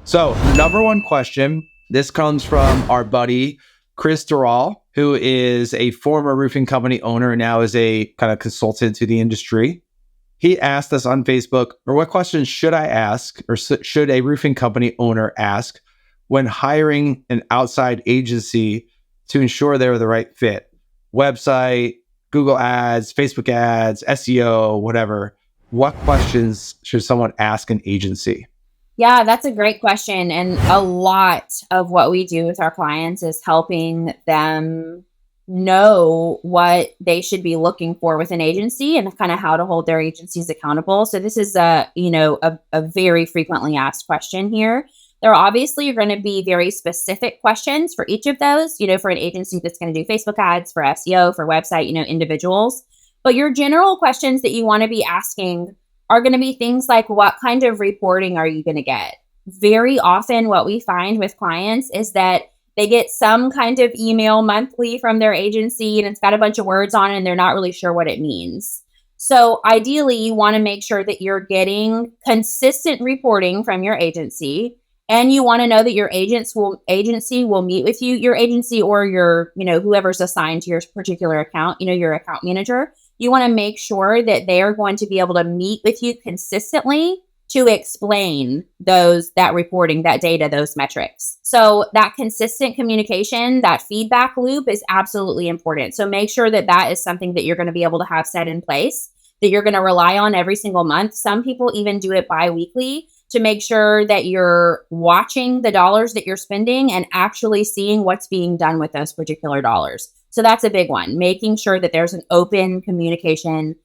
So, number one question, this comes from our buddy, Chris Doral, who is a former roofing company owner and now is a kind of consultant to the industry. He asked us on Facebook, or what questions should I ask, or should a roofing company owner ask when hiring an outside agency to ensure they're the right fit? Website, Google ads, Facebook ads, SEO, whatever. What questions should someone ask an agency? Yeah, that's a great question. And a lot of what we do with our clients is helping them know what they should be looking for with an agency and kind of how to hold their agencies accountable. So this is a very frequently asked question here. There obviously are going to be very specific questions for each of those, for an agency that's going to do Facebook ads, for SEO, for website, individuals. But your general questions that you want to be asking are going to be things like, what kind of reporting are you going to get? Very often, what we find with clients is that they get some kind of email monthly from their agency and it's got a bunch of words on it and they're not really sure what it means. So ideally, you want to make sure that you're getting consistent reporting from your agency, and you want to know that your agency will meet with you, your agency or your, whoever's assigned to your particular account, your account manager. You want to make sure that they are going to be able to meet with you consistently to explain that reporting, that data, those metrics. So that consistent communication, that feedback loop is absolutely important. So make sure that that is something that you're going to be able to have set in place, that you're going to rely on every single month. Some people even do it bi-weekly to make sure that you're watching the dollars that you're spending and actually seeing what's being done with those particular dollars. So that's a big one, making sure that there's an open communication,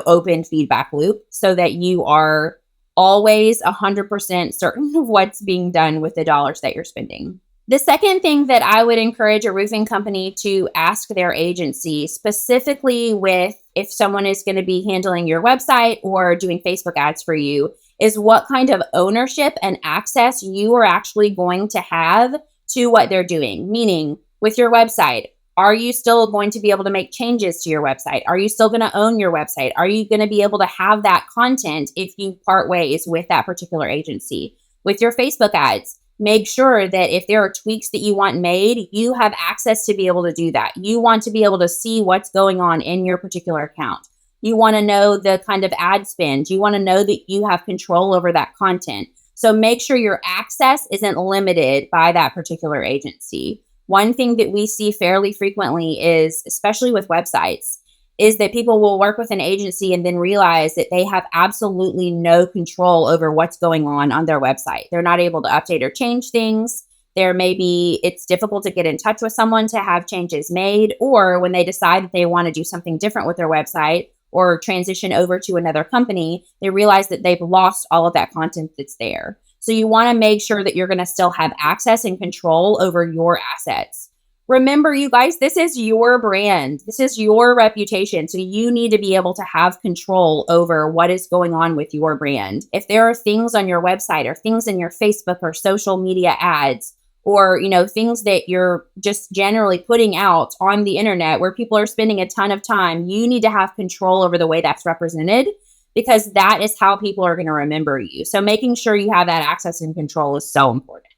open feedback loop so that you are always 100% certain of what's being done with the dollars that you're spending. The second thing that I would encourage a roofing company to ask their agency, specifically with if someone is going to be handling your website or doing Facebook ads for you, is what kind of ownership and access you are actually going to have to what they're doing. Meaning, with your website, are you still going to be able to make changes to your website? Are you still going to own your website? Are you going to be able to have that content if you part ways with that particular agency? With your Facebook ads, make sure that if there are tweaks that you want made, you have access to be able to do that. You want to be able to see what's going on in your particular account. You want to know the kind of ad spend. You want to know that you have control over that content. So make sure your access isn't limited by that particular agency. One thing that we see fairly frequently is, especially with websites, is that people will work with an agency and then realize that they have absolutely no control over what's going on their website. They're not able to update or change things. It's difficult to get in touch with someone to have changes made, or when they decide that they want to do something different with their website or transition over to another company, they realize that they've lost all of that content that's there. So you want to make sure that you're going to still have access and control over your assets. Remember, you guys, this is your brand. This is your reputation. So you need to be able to have control over what is going on with your brand. If there are things on your website or things in your Facebook or social media ads, or, things that you're just generally putting out on the internet where people are spending a ton of time, you need to have control over the way that's represented, because that is how people are going to remember you. So making sure you have that access and control is so important.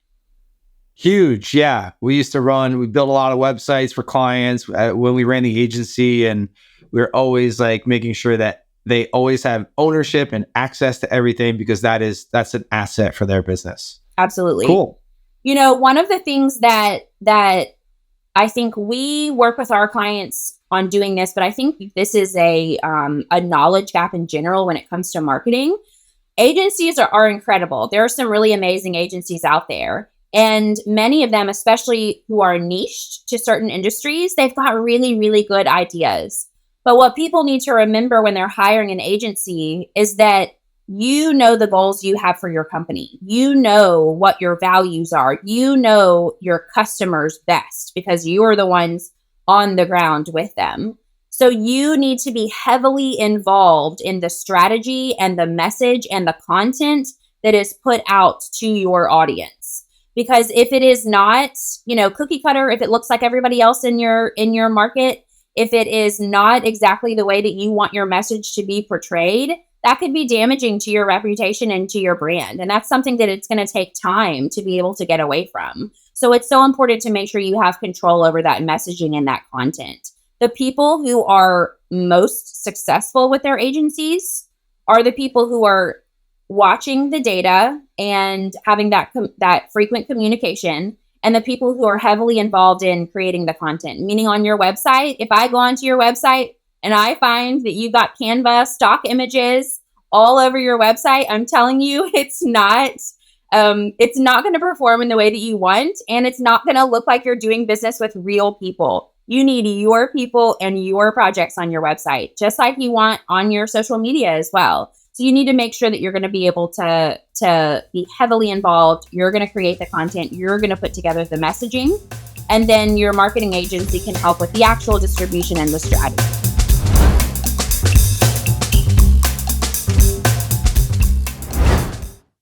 Huge. Yeah. We built a lot of websites for clients when we ran the agency, and we were always like making sure that they always have ownership and access to everything, because that's an asset for their business. Absolutely. Cool. One of the things that I think we work with our clients on doing this, but I think this is a knowledge gap in general when it comes to marketing. Agencies are incredible. There are some really amazing agencies out there. And many of them, especially who are niched to certain industries, they've got really, really good ideas. But what people need to remember when they're hiring an agency is that you know the goals you have for your company. You know what your values are. You know your customers best because you are the ones on the ground with them. So you need to be heavily involved in the strategy and the message and the content that is put out to your audience. Because if it is not, cookie cutter, if it looks like everybody else in your market, if it is not exactly the way that you want your message to be portrayed, that could be damaging to your reputation and to your brand. And that's something that it's going to take time to be able to get away from. So it's so important to make sure you have control over that messaging and that content. The people who are most successful with their agencies are the people who are watching the data and having that frequent communication, and the people who are heavily involved in creating the content. Meaning on your website, if I go onto your website and I find that you've got Canva stock images all over your website, I'm telling you, it's not going to perform in the way that you want, and it's not going to look like you're doing business with real people. You need your people and your projects on your website, just like you want on your social media as well. So you need to make sure that you're going to be able to be heavily involved. You're going to create the content. You're going to put together the messaging. And then your marketing agency can help with the actual distribution and the strategy.